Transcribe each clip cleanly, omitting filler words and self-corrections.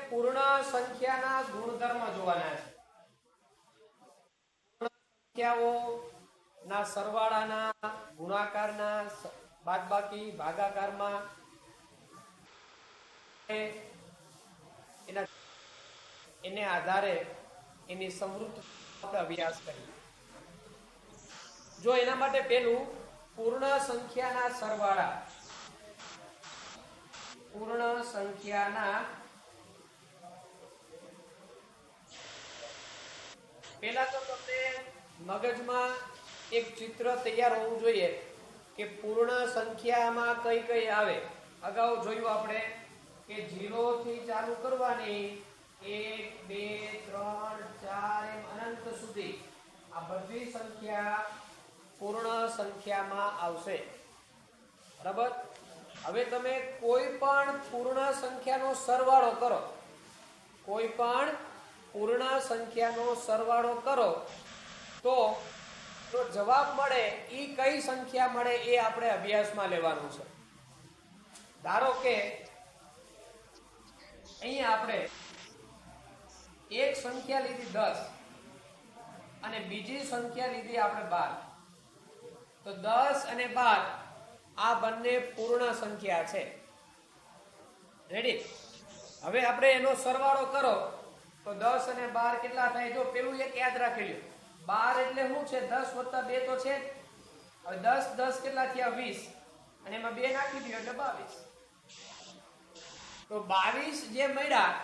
પૂર્ણ સંખ્યાના ગુણધર્મ જોવાના છે. સંખ્યાઓના સરવાળાના, ગુણાકારના, બાદબાકી, ભાગાકારમાં એને આધારે એની સમૃદ્ધ અભ્યાસ કરીએ. જો એના માટે પેલું પૂર્ણ સંખ્યાના સરવાળા, પૂર્ણ સંખ્યાના પેલા તો તમને મગજમાં એક ચિત્ર તૈયાર હોવું જોઈએ કે પૂર્ણ સંખ્યામાં કઈ કઈ આવે. અગાઉ જોયું આપણે કે 0 થી ચાલુ કરવાની, 1 2 3 4 એમ અનંત સુધી આ બધી સંખ્યા પૂર્ણ સંખ્યામાં આવશે. બરાબર. હવે તમે કોઈ પણ પૂર્ણ સંખ્યાનો સરવાળો કરો, કોઈ પણ પૂર્ણ સંખ્યાનો સરવાળો કરો તો જવાબ મળે એ કઈ સંખ્યા મળે એ આપણે અભ્યાસમાં લેવાનું છે. ધારો કે અહીંયા આપણે એક સંખ્યા લીધી 10 અને બીજી સંખ્યા લીધી આપણે 12, તો 10 અને 12 આ બંને પૂર્ણ સંખ્યા છે. રેડી. હવે આપણે એનો સરવાળો કરો તો 10 અને 12 કેટલા થાય? જો પેલું એક યાદ રાખી લ્યો, 12 એટલે શું છે? 10 વત્તા 2 તો છે. હવે 10 10 કેટલા થયા? 20 અને એમાં 2 નાખી દો એટલે 22. તો 22 જે મળ્યા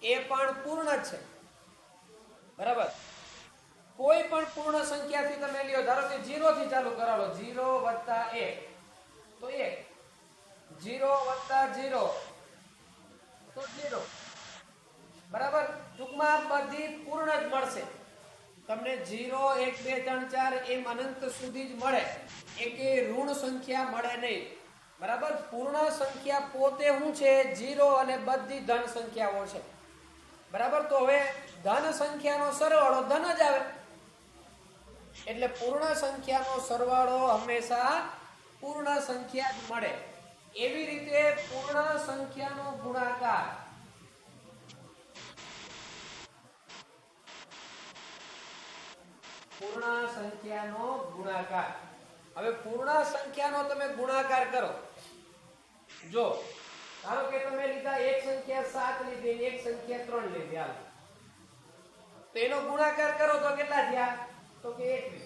એ પણ પૂર્ણ જ છે. બરાબર. કોઈ પણ પૂર્ણ સંખ્યાથી તમે લ્યો, ધારો કે 0 થી ચાલુ કરાવો, 0 વત્તા 1 તો 1, 0 વત્તા 0 તો 0. બરાબર. ટૂંકમાં બધી પૂર્ણ જ મળશે તમને. 0 1 2 3 4 એમ અનંત સુધી જ મળે, એકે ઋણ સંખ્યા મળે નહીં. બરાબર. પૂર્ણ સંખ્યા પોતે શું છે? 0 અને બધી ધન સંખ્યાઓ છે. બરાબર. તો હવે ધન સંખ્યાનો સરવાળો ધન જ આવે, એટલે પૂર્ણ સંખ્યાનો સરવાળો હંમેશા પૂર્ણ સંખ્યા જ મળે. એવી રીતે પૂર્ણ સંખ્યાનો ગુણાકાર, પૂર્ણ સંખ્યાનો ગુણાકાર. હવે પૂર્ણ સંખ્યાનો તમે ગુણાકાર કરો. જો ધારો કે તમે લીધા એક સંખ્યા 7 લીધી, એક સંખ્યા 3 લીધી, હાલ તો એનો ગુણાકાર કરો તો કેટલા થયા? તો કે 21.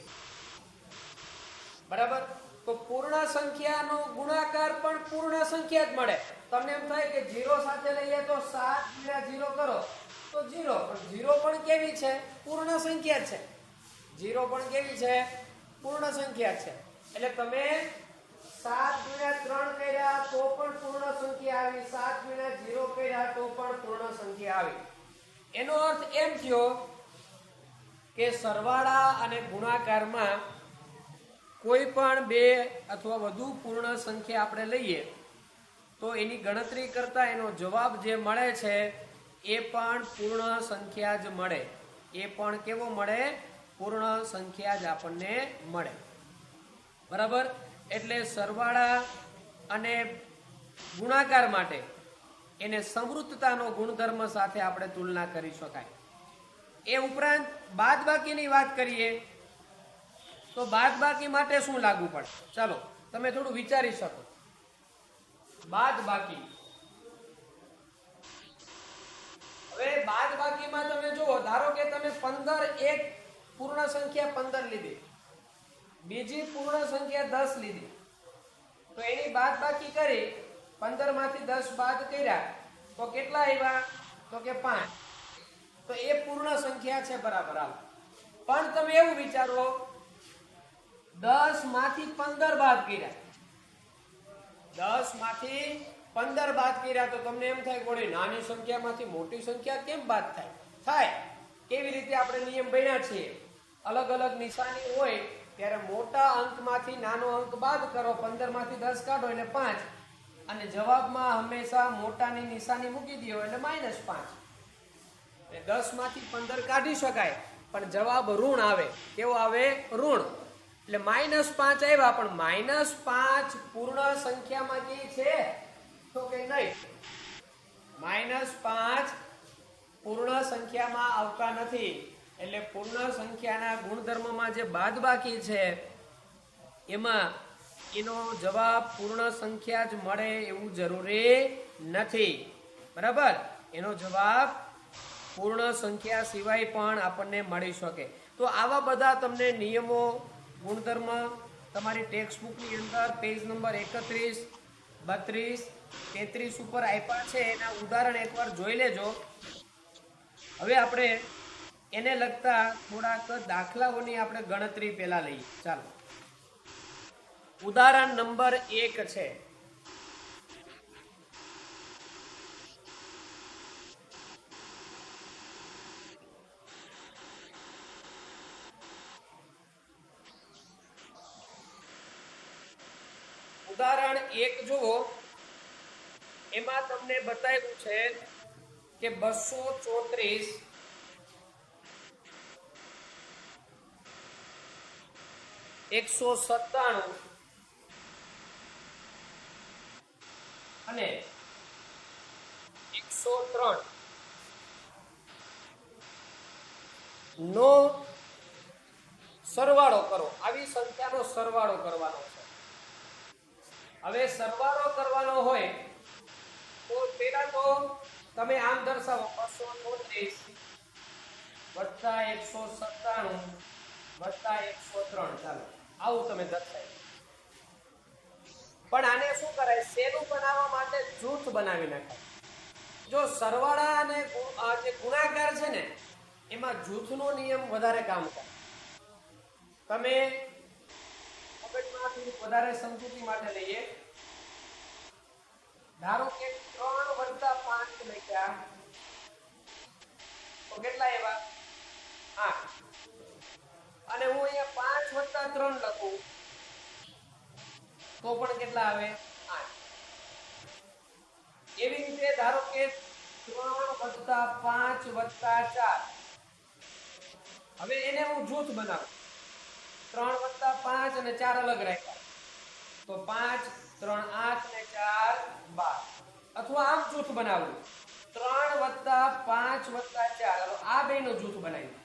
બરાબર. તો પૂર્ણ સંખ્યાનો ગુણાકાર પણ પૂર્ણ સંખ્યા જ મળે. તમને એમ થાય કે 0 સાથે લઈએ તો 7 * 0 કરો તો 0, પણ 0 પણ કેવી છે? પૂર્ણ સંખ્યા છે. 0 પણ કેવી છે? પૂર્ણ સંખ્યા છે. એટલે તમે 7 * 3 કર્યા તો પણ પૂર્ણ સંખ્યા આવી, 7 * 0 કર્યા તો પણ પૂર્ણ સંખ્યા આવી. એનો અર્થ એમ થયો કે સરવાળા અને ગુણાકારમાં કોઈ પણ બે અથવા વધુ પૂર્ણ સંખ્યા આપણે લઈએ તો એની ગણતરી કરતા એનો જવાબ જે મળે છે એ પણ પૂર્ણ સંખ્યા જ મળે. એ પણ કેવો મળે? પૂર્ણ સંખ્યા જ આપણને મળે. બરાબર. એટલે સરવાળા અને ગુણાકાર માટે એને સમૃદ્ધતાનો ગુણધર્મ સાથે આપણે તુલના કરી શકાય. એ ઉપરાંત બાદબાકીની વાત કરીએ તો બાદબાકી માટે શું લાગુ પડે? ચાલો તમે થોડું વિચારી શકો. બાદબાકી, હવે બાદબાકીમાં તમે જુઓ, ધારો કે તમે 15 એક પૂર્ણ સંખ્યા 15 લીધી, બીજી પૂર્ણ સંખ્યા 10 લીધી, તો એની બાદબાકી કરી 15 માંથી 10 બાદ કર્યા તો કેટલા આવ્યા? તો કે 5. તો એ પૂર્ણ સંખ્યા છે. બરાબર. હાલ પણ તમે એવું વિચારો, 10 માંથી 15 બાદ કર્યા, 10 માંથી 15 બાદ કર્યા તો તમને એમ થાય કે નાની સંખ્યામાંથી મોટી સંખ્યા કેમ બાદ થાય? થાય. કેવી રીતે? આપણે નિયમ ભણ્યા છીએ, અલગ અલગ નિશાની હોય ત્યારે મોટા અંકમાંથી નાનો અંક બાદ કરો, 15 માંથી 10 કાઢો એટલે 5, અને જવાબમાં હંમેશા મોટાની નિશાની મૂકી દો એટલે -5. 10 માંથી 15 કાઢી શકાય પણ જવાબ ઋણ આવે. કેવો આવે? ઋણ. એટલે -5 આવ્યા, પણ -5 પૂર્ણ સંખ્યામાં કે છે તો કે નહીં. -5 પૂર્ણ સંખ્યામાં આવતા નથી, એટલે પૂર્ણ સંખ્યાના ગુણધર્મમાં જે બાદબાકી છે એમાં એનો જવાબ પૂર્ણ સંખ્યા જ મળે એવું જરૂરી નથી, બરાબર. એનો જવાબ પૂર્ણ સંખ્યા સિવાય પણ આપણને મળી શકે. તો આવા બધા તમને નિયમો, ગુણધર્મ તમારી ટેક્સ્ટ બુકની અંદર પેજ નંબર 31, 32, 33 ઉપર આપ્યા છે. એના ઉદાહરણ એકવાર જોઈ લેજો. હવે આપણે એને લગતા થોડાક દાખલાઓની આપણે ગણતરી પહેલા લઈએ. ચાલો, ઉદાહરણ નંબર 1 છે. ઉદાહરણ 1 જુઓ. એમાં તમને બતાવ્યું છે કે 234 197 અને 103 નો સરવાળો કરો. આવી સંખ્યાનો સરવાળો કરવાનો છે. હવે સરવાળો કરવાનો હોય તો પેલા તો તમે આમ દર્શાવો 234 વત્તા 197 વત્તા 103. ચાલો, આવું તમે દર્શાવો. પણ આને શું કરાય? સેલું બનાવવા માટે જૂથ બનાવી નાખાય. જો સરવાળા અને જે ગુણાકાર છે ને એમાં જૂથનો નિયમ વધારે કામ કરે. તમે વધારે સમજૂતી માટે લઈએ. ધારો કે 3 વત્તા 5 લખ્યા તો કેટલા એવા? 8. અને હું અહીંયા 5 વત્તા 3 લખું તો પણ કેટલા આવે? 8. એવી રીતે ધારો કે 3 વત્તા 5 વત્તા 4. હવે એને હું જૂથ બનાવું. 3 વત્તા 5 અને 4 અલગ રાખ્યા તો 5 3 8 ને 4 12. અથવા આમ જૂથ બનાવું 3 વત્તા 5 વત્તા 4. આ બેનું જૂથ બનાવ્યું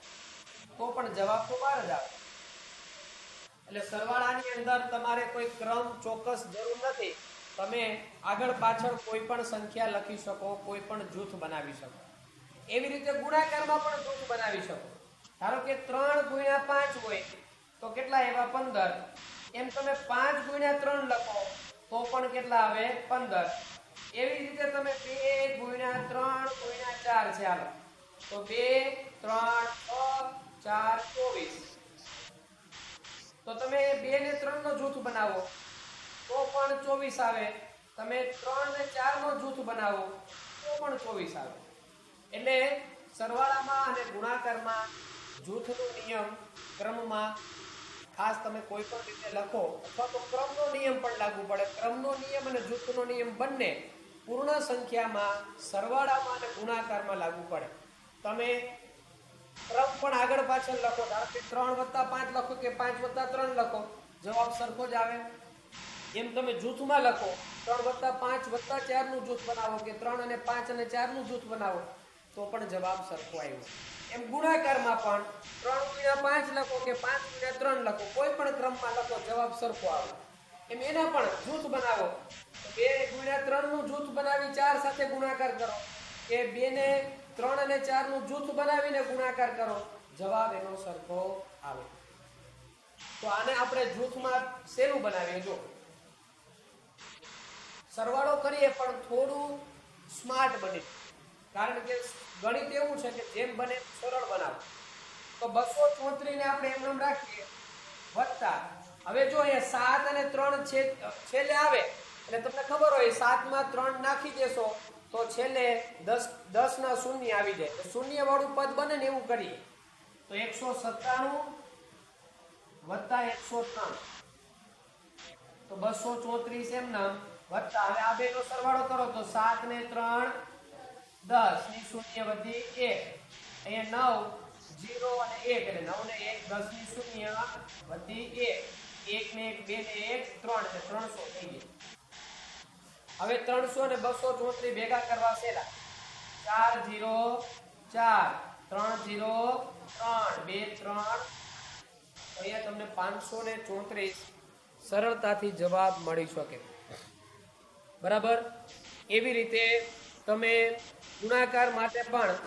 તો પણ જવાબ તો 12 જ આવે. એટલે સરવાળાની અંદર તમારે કોઈ ક્રમ ચોક્કસ જરૂર નથી. તમે આગળ પાછળ કોઈ પણ સંખ્યા લખી શકો, કોઈ પણ જૂથ બનાવી શકો. એવી રીતે ગુણાકારમાં પણ જૂથ બનાવી શકો. ધારો કે 3 ગુણ્યા 5 હોય તો કેટલા એવા? 15. એમ તમે 5 ગુણ્યા 3 લખો તો પણ કેટલા આવે? 15. એવી રીતે તમે 2 ગુણ્યા 3 ગુણ્યા 4 છે. હાલો તો 2 3 6 4 24. તો તમે 2 ને 3 નો જૂથ બનાવો તો પણ 24 આવે. તમે 3 ને 4 નો જૂથ બનાવો તો પણ 24 આવે. એટલે સરવાળામાં અને ગુણાકારમાં જૂથનો નિયમ ક્રમમાં ખાસ તમે કોઈ પણ રીતે લખો અથવા તો ક્રમનો નિયમ પણ લાગુ પડે. ક્રમનો નિયમ અને જૂથનો નિયમ બંને પૂર્ણ સંખ્યામાં, સરવાળામાં અને ગુણાકારમાં લાગુ પડે. તમે ક્રમ પણ આગળ પાછળ લખો. ધારો કે 3 વત્તા 5 લખો કે 5 વત્તા 3 લખો, જવાબ સરખો જ આવે. એમ તમે જૂથમાં લખો 3 વત્તા 5 વત્તા 4 નું જૂથ બનાવો કે 3 અને 5 અને 4 નું જૂથ બનાવો તો પણ જવાબ સરખો આવ્યો. એમ ગુણાકારમાં પણ 3 ગુણ્યા 5 લખો કે 5 ગુણ્યા 3 લખો, કોઈ પણ ક્રમમાં લખો જવાબ સરખો આવે. એમ એના પણ જૂથ બનાવો 2 ગુણ્યા 3 નું જૂથ બનાવી 4 સાથે ગુણાકાર કરો કે 2 ને 3 અને 4 નું જૂથ બનાવીને ગુણાકાર કરો, જવાબ એનો સરખો આવે. તો આને આપણે જૂથમાં શેનું બનાવીએ? જો સરવાળો કરીએ પણ થોડું સ્માર્ટ બને. કારણ કે ગણિત એવું છે કે જેમ બને સરળ બનાવો. તો 234 ને આપણે એમ નામ રાખીએ વત્તા. હવે જો અહીંયા 7 અને 3 છેલ્લે આવે એટલે તમને ખબર હોય 7 માં 3 નાખી દેશો તો છેલ્લે 10 ના શૂન્ય આવી જાય. તો શૂન્ય વાળું પદ બને ને એવું કરીએ તો 197 વત્તા 103 તો 234 એમ નામ વત્તા. હવે આ બેનો સરવાળો કરો તો 7 ને 3 10 ની શૂન્ય વધી 1. અહીંયા 9 0 અને 1 એટલે 9 ને 1 10 ની શૂન્ય વધી 1. 1 ને 1 2 ને 1 3 એટલે 300 થઈ ગયા. હવે 300 અને 234 ભેગા કરવા છેલા 4 0 4 3 0 3 2 3 અહીંયા તમને 534 સરળતાથી જવાબ મળી શકે બરાબર એવી રીતે તમે ગુણાકાર માટે પણ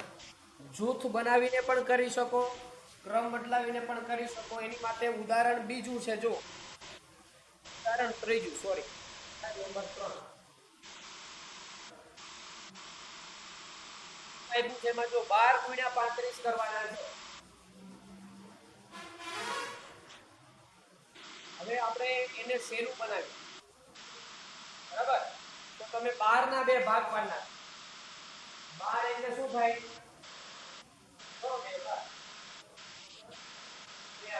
જૂથ બનાવીને પણ કરી શકો ક્રમ બદલાવીને પણ કરી શકો એની માટે ઉદાહરણ બીજું છે જો ઉદાહરણ ત્રીજું સોરી નંબર 3 જેમાં જો 12 ગુણ્યા 35 કરવાના છે હવે આપણે એને સહેલું બનાવ્યું બરાબર તો તમે 12 ના બે ભાગ પાડના 12 એટલે શું થાય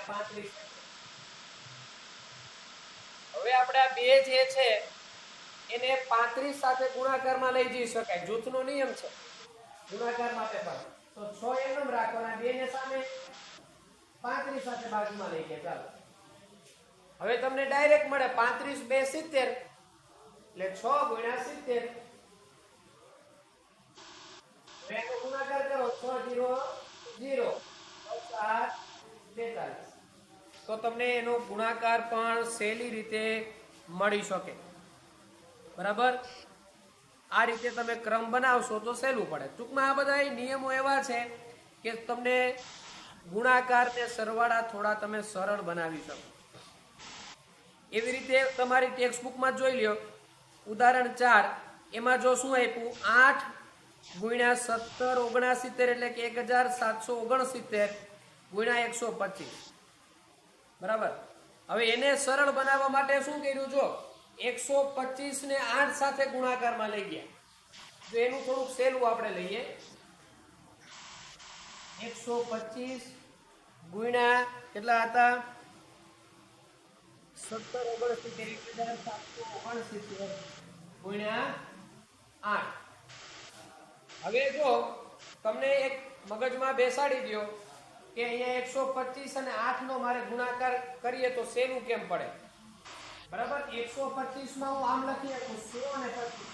35 હવે આપણે આ બે જે છે એને 35 સાથે ગુણાકારમાં લઈ જઈ શકાય જૂથનો નિયમ છે ગુણાકાર માટે પણ તો 6 એમ રાખવાના બે ને સામે 35 સાથે બાજુમાં લઈ ગયા ચાલો હવે તમને ડાયરેક્ટ મળે 35 2 70 એટલે 6 ગુણ્યા 70 હવે એનો ગુણાકાર કરો 6 0 0 7 42 તો તમને એનો ગુણાકાર પણ સહેલી રીતે મળી શકે બરાબર આ રીતે તમે ક્રમ બનાવશો તો સહેલું પડે ટૂંકમાં આ બધા નિયમો એવા છે કે તમને ગુણાકાર ને સરવાળા થોડા તમે સરળ બનાવી શકો એવી રીતે તમારી ટેક્સ્ટબુકમાં જોઈ લ્યો ઉદાહરણ 4 એમાં જો શું આપ્યું 8 ગુણ્યા 17 69 એટલે કે 1769 ગુણ્યા 125 બરાબર હવે એને સરળ બનાવવા માટે શું કર્યું જો 125 ને 8 સાથે ગુણાકારમાં લઈ ગયા તો એનું થોડુંક સહેલું આપણે લઈએ 125 ગુણ્યા કેટલા હતા 1769 ગુણ્યા 8 હવે જો તમને એક મગજમાં બેસાડી દો કે અહીંયા 125 અને 8 નો મારે ગુણાકાર કરીએ તો સહેલું કેમ પડે બરાબર 125 માં હું આમ લખી શકું 100 અને 25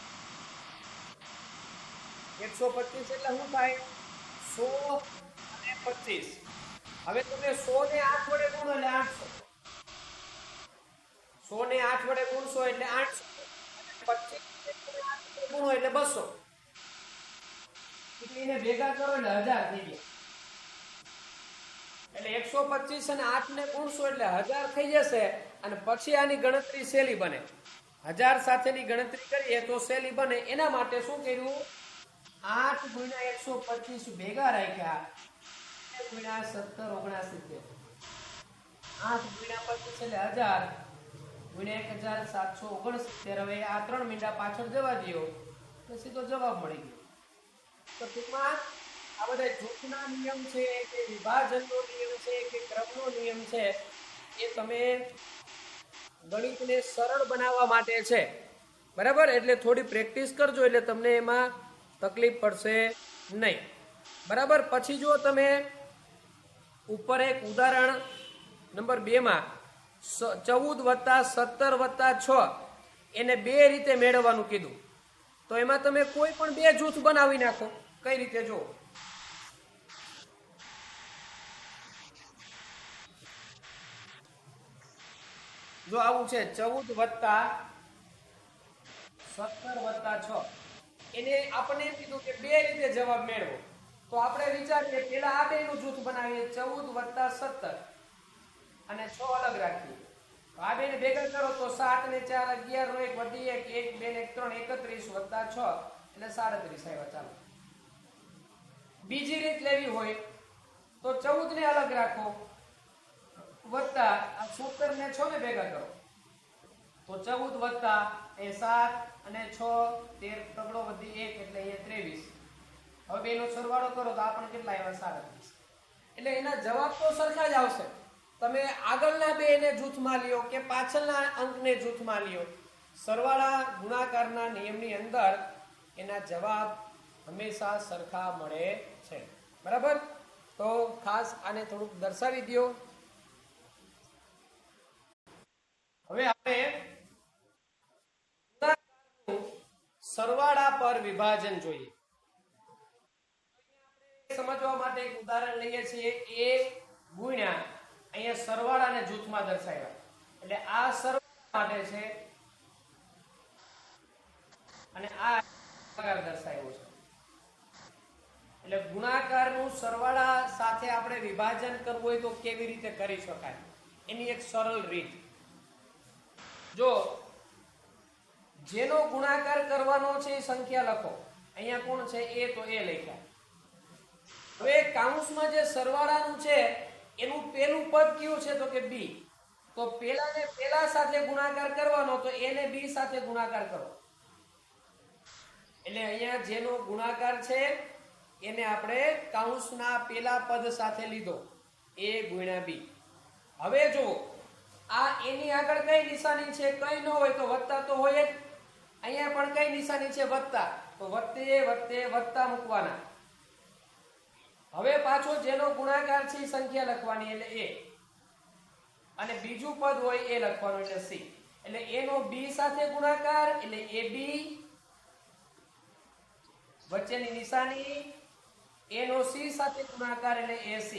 125 એટલે શું થાય 100 અને 25 હવે તમે 100 ને 8 વડે ગુણો એટલે 800 100 ને 8 વડે ગુણશો એટલે 800 25 ગુણો એટલે 200 એટલે એને ભેગા કરો એટલે 1000 થઈ ગયા એટલે 125 અને 8 ને ગુણશો એટલે 1000 થઈ જશે અને પછી આની ગણતરી સહેલી બને 1000 સાથેની ગણતરી કરીએ તો સહેલી બને એના માટે શું કર્યું 8 ગુણ્યા 125 ભેગા રાખ્યા ગુણ્યા 17 69 8 ગુણ્યા 25 એટલે 1000 ગુણ્યા 1769 હવે આ 3 મીંડા પાછળ જવા દો તો સીધો જવાબ મળી ગયો તો ટૂંકમાં આ બધા જૂથના નિયમ છે કે વિભાજનનો નિયમ છે કે ક્રમનો નિયમ છે એ તમે ગણિતને સરળ બનાવવા માટે છે બરાબર એટલે થોડી પ્રેક્ટિસ કરજો એટલે તમને એમાં તકલીફ પડશે નહીં બરાબર પછી જો તમે ઉપર એક ઉદાહરણ નંબર 2 માં 14 + 17 + 6 એને બે રીતે મેળવવાનું કીધું તો એમાં તમે કોઈ પણ બે જૂથ બનાવી નાખો કઈ રીતે જો આવું છે 14 + 17 + 6 એને આપણે એમ કીધું કે બે રીતે જવાબ મેળવો તો આપણે વિચારીએ પેલા આ બેનું જૂથ બનાવીએ 14 + 17 અને 6 અલગ રાખીએ તો આ બેને ભેગા કરો તો 7 ને 4 11 નો 1 વધી 1 1 2 ને 3 31 + 6 એટલે 37 આવ્યા ચાલો બીજી રીત લેવી હોય તો 14 ને અલગ રાખો વત્તા આ 17 ને 6 ને ભેગા કરો તો 14 વત્તા એ 7 અને 6 13 તગડો વધી 1 એટલે અહીંયા 23 હવે બેનો સરવાળો કરો તો આપણને કેટલા આવ્યા 37 એટલે એના જવાબ તો સરખા જ આવશે તમે આગળના બેને જૂથમાં લ્યો કે પાછળના અંકને જૂથમાં લ્યો સરવાળા ગુણાકારના નિયમની અંદર એના જવાબ હંમેશા સરખા મળે છે બરાબર તો ખાસ આને થોડુંક દર્શાવી દો હવે આપણે સરવાળા પર વિભાજન જોઈએ સમજવા માટે એક ઉદાહરણ લઈએ છીએ a ગુણ્યા અહીંયા સરવાળાને જૂથમાં દર્શાવ્યા એટલે આ સરવાળા માટે છે અને આ ગુણાકાર દર્શાવ્યો છે એટલે ગુણાકારનું સરવાળા સાથે આપણે વિભાજન કરવું હોય તો કેવી રીતે કરી શકાય એની એક સરળ રીત જો જેનો ગુણાકાર કરવાનો છે એ સંખ્યા લખો અહીંયા કોણ છે a તો a લખ્યા હવે કૌંસમાં જે સરવાળાનું છે એનું પહેલું પદ કયું છે તો કે b તો પહેલાને પહેલા સાથે ગુણાકાર કરવાનો તો a ને b સાથે ગુણાકાર કરો એટલે અહીંયા જેનો ગુણાકાર છે એને આપણે કૌંસના પહેલા પદ સાથે લીધો a ગુણ્યા b હવે જો આ એની આગળ કઈ નિશાની છે કઈ ન હોય તો વત્તા તો હોય જ અહીંયા પણ કઈ નિશાની છે વત્તા તો વત્તે વત્તે વત્તા મૂકવાના હવે પાછો જેનો ગુણાકાર છે એ સંખ્યા લખવાની એટલે a અને બીજું પદ હોય એ લખવાનું એટલે c એટલે a નો b સાથે ગુણાકાર એટલે ab વચ્ચેની નિશાની a નો c સાથે ગુણાકાર એટલે ac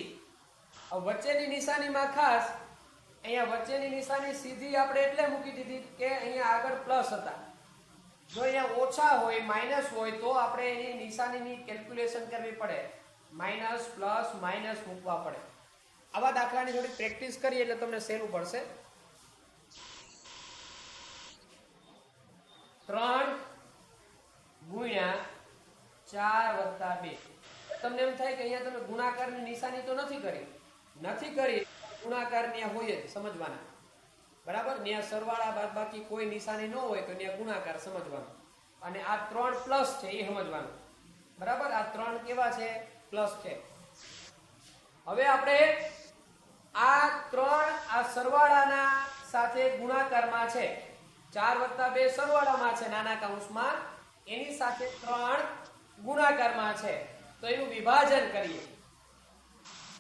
હવે વચ્ચેની નિશાનીમાં ખાસ અહીંયા વચ્ચેની નિશાની સીધી આપણે એટલે મૂકી દીધી કે અહીંયા આગળ પ્લસ હતા જો અહીંયા ઓછા હોય માઈનસ હોય તો આપણે એની નિશાનીની કેલ્ક્યુલેશન કરવી પડે માઈનસ પ્લસ માઈનસ મૂકવા પડે આવા દાખલાની થોડી પ્રેક્ટિસ કરીએ એટલે તમને સહેલું પડશે 3 ગુણ્યા 4 વત્તા 2 તમને એમ થાય કે અહીંયા તમે ગુણાકારની નિશાની તો નથી કરી ગુણાકાર ન્યા હોય જ સમજવાના બરાબર ન્યા સરવાળા બાદબાકી કોઈ નિશાની ન હોય તો ન્યા ગુણાકાર સમજવાનો અને આ 3 પ્લસ છે એ સમજવાનું બરાબર આ 3 કેવા છે પ્લસ છે હવે આપણે આ 3 આ સરવાળાના સાથે ગુણાકારમાં છે 4 વત્તા 2 સરવાળામાં છે નાના કૌંસમાં એની સાથે 3 ગુણાકારમાં છે તો એનું વિભાજન કરીએ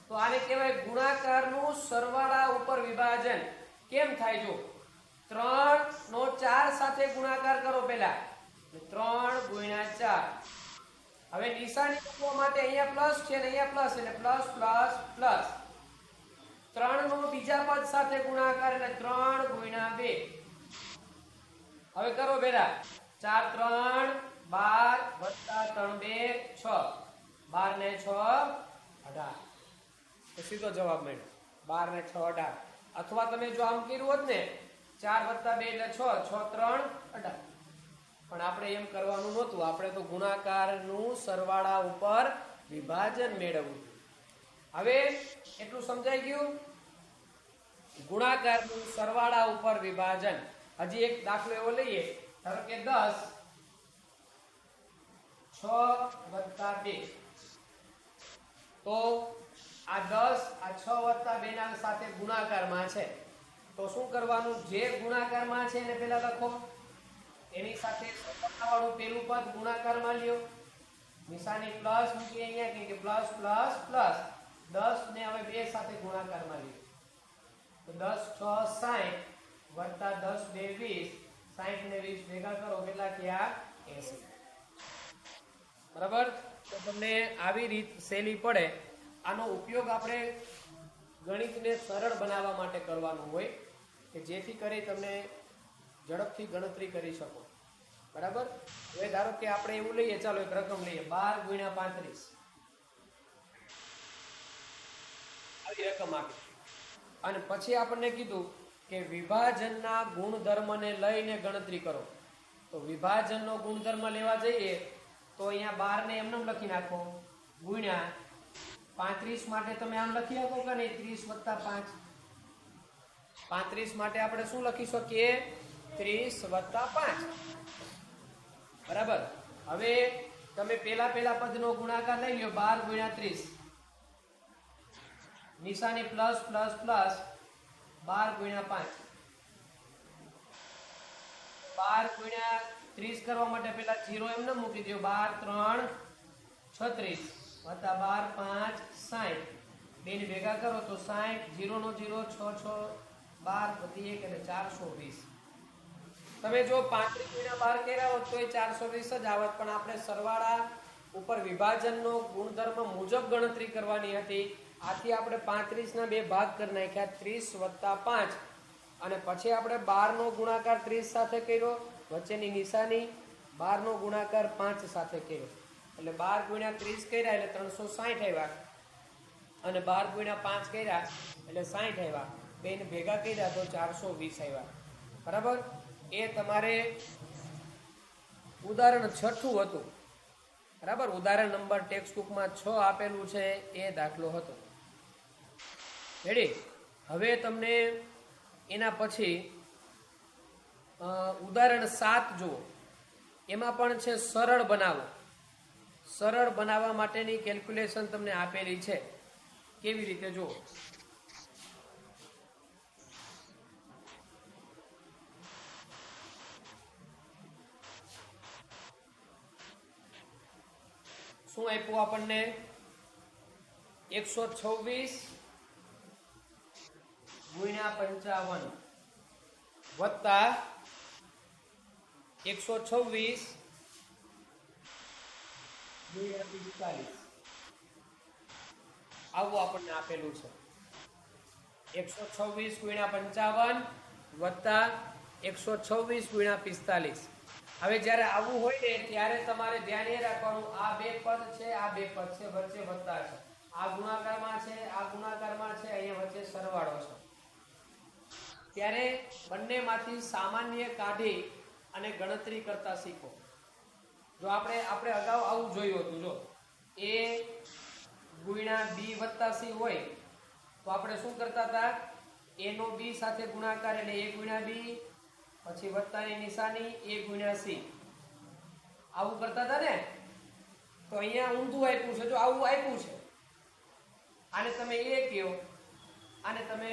તો આને કહેવાય ગુણાકારનું સરવાળા ઉપર વિભાજન કેમ થાય જો 3 નો 4 સાથે ગુણાકાર કરો પહેલા 3 ગુણ્યા 4 હવે નિશાની મૂકવા માટે અહીંયા પ્લસ છે ને અહીંયા પ્લસ એટલે પ્લસ પ્લસ પ્લસ 3 નો બીજા પદ સાથે ગુણાકાર એટલે 3 ગુણ્યા 2 હવે કરો પહેલા 4 3 12 વત્તા 3 2 6 12 ને 6 18 તો સીધો જવાબ મળ્યો 12 ને 6 18 અથવા તમે જો આમ કર્યું હોત ને 4 વત્તા 2 એટલે 6 6 3 18 પણ આપણે એમ કરવાનું નહોતું આપણે તો ગુણાકારનું સરવાળા ઉપર વિભાજન મેળવવું હવે એટલું સમજાઈ ગયું ગુણાકારનું સરવાળા ઉપર વિભાજન હજી એક દાખલો એવો લઈએ ધારો કે 10 6 વત્તા 2 તો આ 10 આ 6 વત્તા 2 ના સાથે ગુણાકારમાં છે તો શું કરવાનું જે ગુણાકારમાં છે એને પહેલા લખો એની સાથે સરવાળાવાળું પેલું પદ ગુણાકારમાં લ્યો નિશાની પ્લસ મૂકી અહીંયા કે પ્લસ પ્લસ પ્લસ 10 ને હવે 2 સાથે ગુણાકારમાં લ્યો તો 10 6 60 વત્તા 10 2 20 60 ને 20 ભેગા કરો કેટલા થયા 80 બરાબર તો તમને આવી રીત સહેલી પડે આનો ઉપયોગ આપણે ગણિતને સરળ બનાવવા માટે કરવાનો હોય કે જેથી કરી તમે ઝડપથી ગણતરી કરી શકો બરાબર હવે ધારો કે આપણે એવું લઈએ ચાલો એક રકમ લઈએ 12 ગુણ્યા 35 આવી રકમ આપી અને પછી આપણને કીધું કે વિભાજનના ગુણધર્મને લઈને ગણતરી કરો તો વિભાજનનો ગુણધર્મ લેવા જઈએ તો અહીંયા 12 ને એમને લખી નાખો ગુણ્યા 35 માટે તમે આમ લખી શકો કે નહીં 30 + 5 35 માટે આપણે શું લખી શકીએ 30 + 5 બરાબર હવે તમે પેલા પદનો ગુણાકાર લઈ લ્યો 12 ગુણ્યા 30 નિશાની પ્લસ પ્લસ પ્લસ 12 ગુણ્યા 5 12 ગુણ્યા 30 કરવા માટે પેલા 0 એમને મૂકી દો 12 3 36 વત્તા 12 5 60 બે ને ભેગા કરો તો 60 0 નો 0 6 6 12 વધી 1 એટલે 420 તમે જો 35 ગુણ્યા 12 કર્યા હોત તો 420 જ આવત પણ આપણે સરવાળા ઉપર વિભાજનનો ગુણધર્મ મુજબ ગણતરી કરવાની હતી. આથી આપણે 35 ના બે ભાગ કરી નાખ્યા, 30 + 5, અને પછી આપણે 12 નો ગુણાકાર 30 સાથે કર્યો, વચ્ચેની નિશાની 12 નો ગુણાકાર 5 સાથે કર્યો, એટલે 12 × 30 કર્યા એટલે 360 આવ્યા, અને 12 × 5 કર્યા એટલે 60 આવ્યા, બેને ભેગા કર્યા તો 420 આવ્યા. બરાબર. એ તમારે ઉદાહરણ 6 હતું. બરાબર. ઉદાહરણ નંબર ટેક્સ્ટ બુકમાં 6 આપેલું છે, એ દાખલો હતો. રેડી. હવે તમને એના પછી ઉદાહરણ 7 જુઓ. એમાં પણ છે સરળ બનાવો. સરળ બનાવવા માટેની કેલ્ક્યુલેશન તમને આપેલી છે. કેવી રીતે જુઓ. શું આપ્યું આપણને? 126 × 55 વત્તા 126 × 45. આવું આપણને આપેલું છે. 126 × 55 વત્તા 126 × 45. હવે જ્યારે આવું હોય ને ત્યારે તમારે ધ્યાન એ રાખવાનું, આ બે પદ છે, આ બે પદ છે, વચ્ચે વત્તા છે, આ ગુણાકારમાં છે, આ ગુણાકારમાં છે, અહીંયા વચ્ચે સરવાળો છે. ત્યારે બંનેમાંથી સામાન્ય કાઢી અને ગણતરી કરતા શીખો. જો આપણે અગાઉ આવું જોયું હતું. જો a × b + c હોય તો આપણે શું કરતા હતા? a નો b સાથે ગુણાકાર એટલે a × b, પછી વત્તાની નિશાની a × c. આવું કરતા હતા ને. તો અહીંયા ઊંધું આપ્યું છે. જો આવું આપ્યું છે, આને તમે a કહો, આને તમે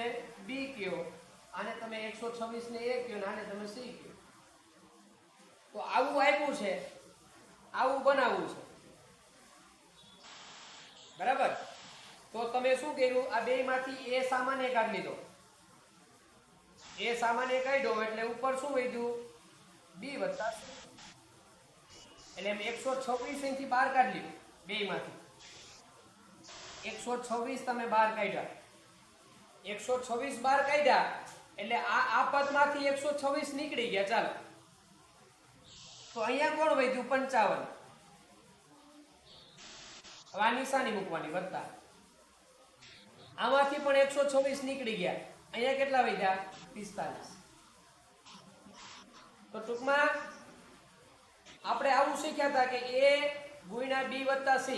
b કહો, આને તમે 126 ને a કહો, આને તમે c કહો. તો આવું આપ્યું છે, આવું બનાવવું છે. બરાબર. તો તમે શું કર્યું? આ બેમાંથી a સામાન્ય કાઢી લીધો. a સામાન્ય કાઢ્યો એટલે ઉપર શું વધ્યું? b + c. એટલે એમ 126 અહીંથી બહાર કાઢી લીધું. બેમાંથી 126 તમે બહાર કાઢ્યા. 126 બહાર કાઢ્યા એટલે આ પદમાંથી 126 નીકળી ગયા. ચાલો, તો અહીંયા કોણ વધ્યું? 55. હવે આ નિશાની મૂકવાની વત્તા. આમાંથી પણ 126 નીકળી ગયા. અહીંયા કેટલા વધ્યા? 45. તો ટૂંકમાં આપણે આવું શીખ્યા હતા કે a × b + c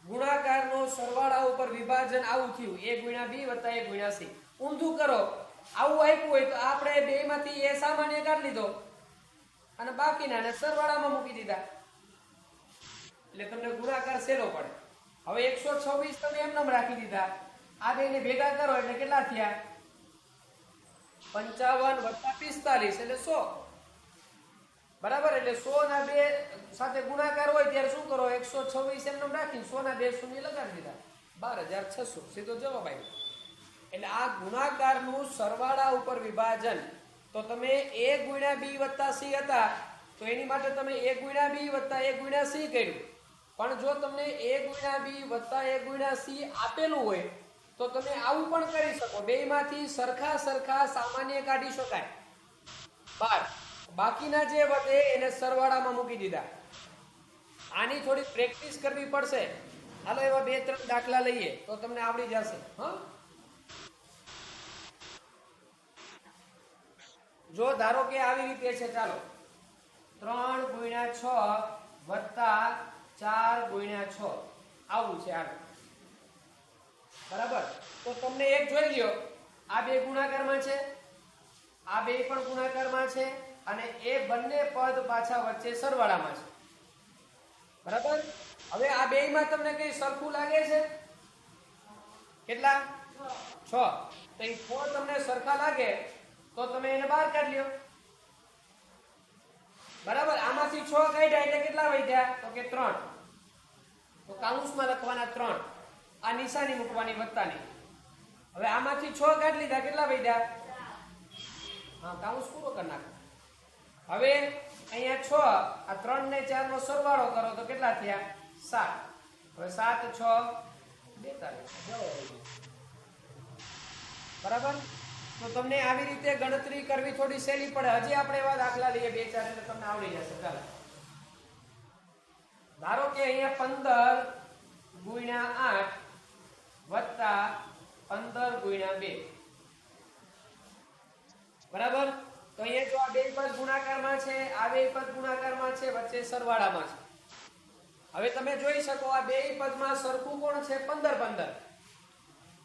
ગુણાકારનો સરવાળા ઉપર વિભાજન આવું થયું. a × b + a × c. ઊંધું કરો. આવું આપ્યું હોય તો આપણે બેમાંથી a સામાન્ય કાઢી લીધો અને બાકીના સરવાળામાં મૂકી દીધા, એટલે તમને ગુણાકાર સહેલો પડે. હવે 126 તમે એમનેમ રાખી દીધા. આ બેને ભેગા કરો એટલે કેટલા થયા? 55 + 45 એટલે 100. બરાબર. એટલે 100 ના બે સાથે ગુણાકાર હોય ત્યારે શું કરો? 126 એમનેમ રાખીને 100 ના બે શૂન્ય લગાડી દીધા. 12600 સીધો જવાબ આવ્યો. એટલે આ ગુણાકારનું સરવાળા ઉપર વિભાજન. તો તમે a × b + c હતા તો એની માટે તમે a × b + a × c કર્યું. પણ જો તમને a × b + a × c આપેલું હોય તો તમે આવું પણ કરી શકો. બેમાંથી સરખા સામાન્ય કાઢી શકાય. બાકીના જે વધે એને સરવાળામાં મૂકી દીધા. આની થોડી પ્રેક્ટિસ કરવી પડશે. હાલો એવા 2-3 દાખલા લઈએ તો તમને આવડી જશે. હા, જો ધારો કે આવી રીતે છે. ચાલો, 3 × 6 વત્તા 4 × 6 આવું છે. આગળ બરાબર. તો તમને એક જોઈ લ્યો, આ બે ગુણાકારમાં છે, આ બે પણ ગુણાકારમાં છે, અને એ બંને પદ પાછા વચ્ચે સરવાળામાં છે. બરાબર. હવે આ બેયમાં તમને કઈ સરખું લાગે છે? કેટલા? 6. તો એ 6 તમને સરખા લાગે તો તમે એને બહાર કાઢી લ્યો. બરાબર. આમાંથી 6 કાઢ્યા એટલે કેટલા વધ્યા? તો કે 3. તો કૌંસમાં લખવાના 3. આ નિશાની મૂકવાની વત્તાની. હવે આમાંથી 6 કાઢી લીધા, કેટલા વધ્યા? હા, કૌંસ પૂરો કરી નાખો. હવે અહીંયા 6, આ 3 ને 4 નો સરવાળો કરો તો કેટલા થયા? 7. હવે 7 6 42. બરાબર. તો તમને આવી રીતે ગણતરી કરવી થોડી સહેલી પડે. હજી આપણે એવા દાખલા લઈએ 2 4 એટલે તમને આવડી જશે. ચાલો ધારો કે અહીંયા 15 ગુણ્યા 8 વત્તા 15 ગુણ્યા 2. બરાબર. તો અહીંયા જો આ બે પદ ગુણાકારમાં છે, આ બે પદ ગુણાકારમાં છે, વચ્ચે સરવાળામાં છે. હવે તમે જોઈ શકો આ બે પદમાં સરખું કોણ છે? 15 15.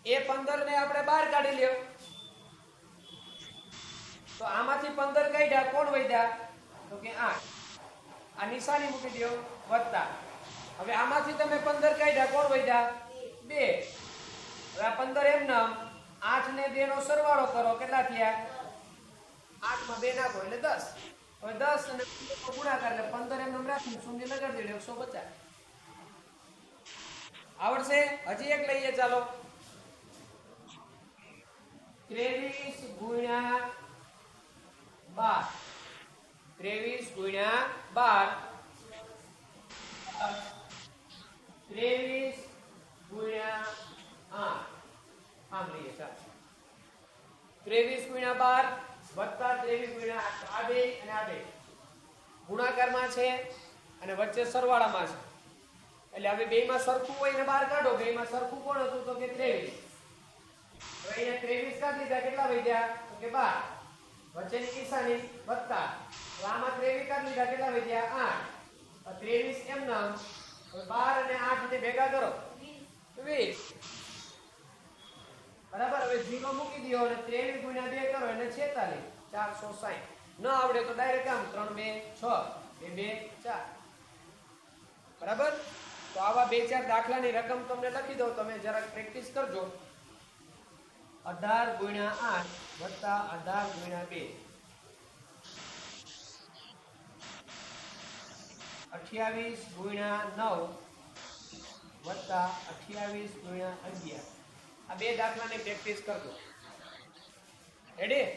એ 15 ને આપણે બહાર કાઢી લ્યો. તો આમાંથી 15 કાઢ્યા, કોણ વધ્યા? તો કે 8. આ નિશાની મૂકી દો વત્તા. હવે આમાંથી તમે 15 કાઢ્યા, કોણ વધ્યા? 2. હવે આ 15 એમ નામ 8 ને 2 નો સરવાળો કરો, કેટલા થયા? 8 માં 2 નાખો એટલે 10. હવે 10 અને 15 નો ગુણાકાર એટલે 15 એમ નામ રાખીને શૂન્ય લગાડી દેજો 150. આવડશે? હજી એક લઈએ ચાલો. 23 ગુણ્યા 12. 23 ગુણ્યા 12. 23 ગુણ્યા 8. આમ લઈએ ચાલો. 23 ગુણ્યા 12 વત્તા 23 ગુણ્યા 8. આ બે અને આ બે ગુણાકારમાં છે અને વચ્ચે સરવાળામાં છે. એટલે હવે બેમાં સરખું હોય ને બહાર કાઢો. બેમાં સરખું કોણ હતું? તો કે 23. હવે અહીંયા 23 કાઢી લીધા, કેટલા વધ્યા? તો કે 12. વચ્ચેની નિશાની વત્તા. તો આમાં 23 કાઢી લીધા, કેટલા વધ્યા? 8. 23 એમ નામ. હવે 12 અને 8 ને ભેગા કરો 20. બરાબર. હવે 0 મૂકી દો અને 23 ગુણ્યા 2 કરો એટલે 46. 460. ન આવડે તો ડાયરેક્ટ આમ 3 2 6 2 2 4. બરાબર. તો આવા 2 4 દાખલાની રકમ તમને લખી દઉં, તમે જરાક પ્રેક્ટિસ કરજો. 18 ગુણ્યા 8 વત્તા 18 ગુણ્યા 2. 28 ગુણ્યા 9 વત્તા 28 ગુણ્યા 11. આ 2 દાખલાની પ્રેક્ટિસ કરજો. રેડી?